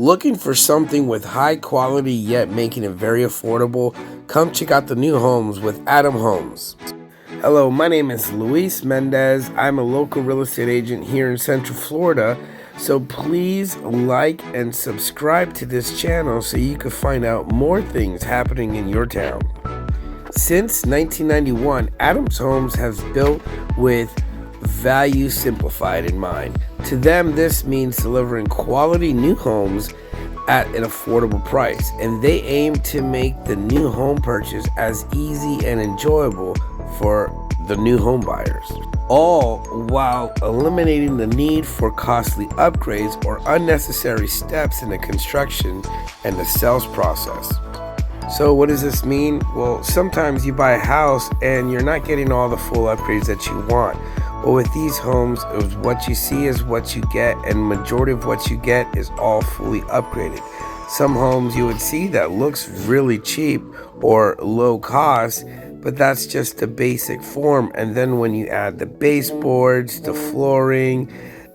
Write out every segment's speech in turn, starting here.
Looking for something with high quality yet making it very affordable? Come check out the new homes with Adam Homes. Hello, my name is Luis Mendez. I'm a local real estate agent here in Central Florida. So please like and subscribe to this channel so you can find out more things happening in your town. Since 1991, Adams Homes has built with value simplified in mind. To them, this means delivering quality new homes at an affordable price, and they aim to make the new home purchase as easy and enjoyable for the new home buyers, all while eliminating the need for costly upgrades or unnecessary steps in the construction and the sales process. So what does this mean? Well, sometimes you buy a house and you're not getting all the full upgrades that you want. Well, with these homes, it was what you see is what you get, and majority of what you get is all fully upgraded. Some homes you would see that looks really cheap or low cost, but that's just the basic form. And then when you add the baseboards, the flooring,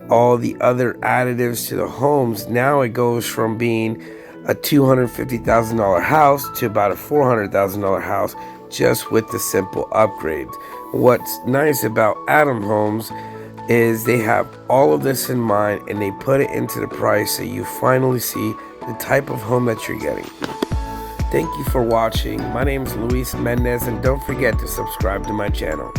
all the other additives to the homes, now it goes from being a $250,000 house to about a $400,000 house just with the simple upgrades. What's nice about Adam Homes is they have all of this in mind and they put it into the price so you finally see the type of home that you're getting. Thank you for watching. My name is Luis Mendez, and don't forget to subscribe to my channel.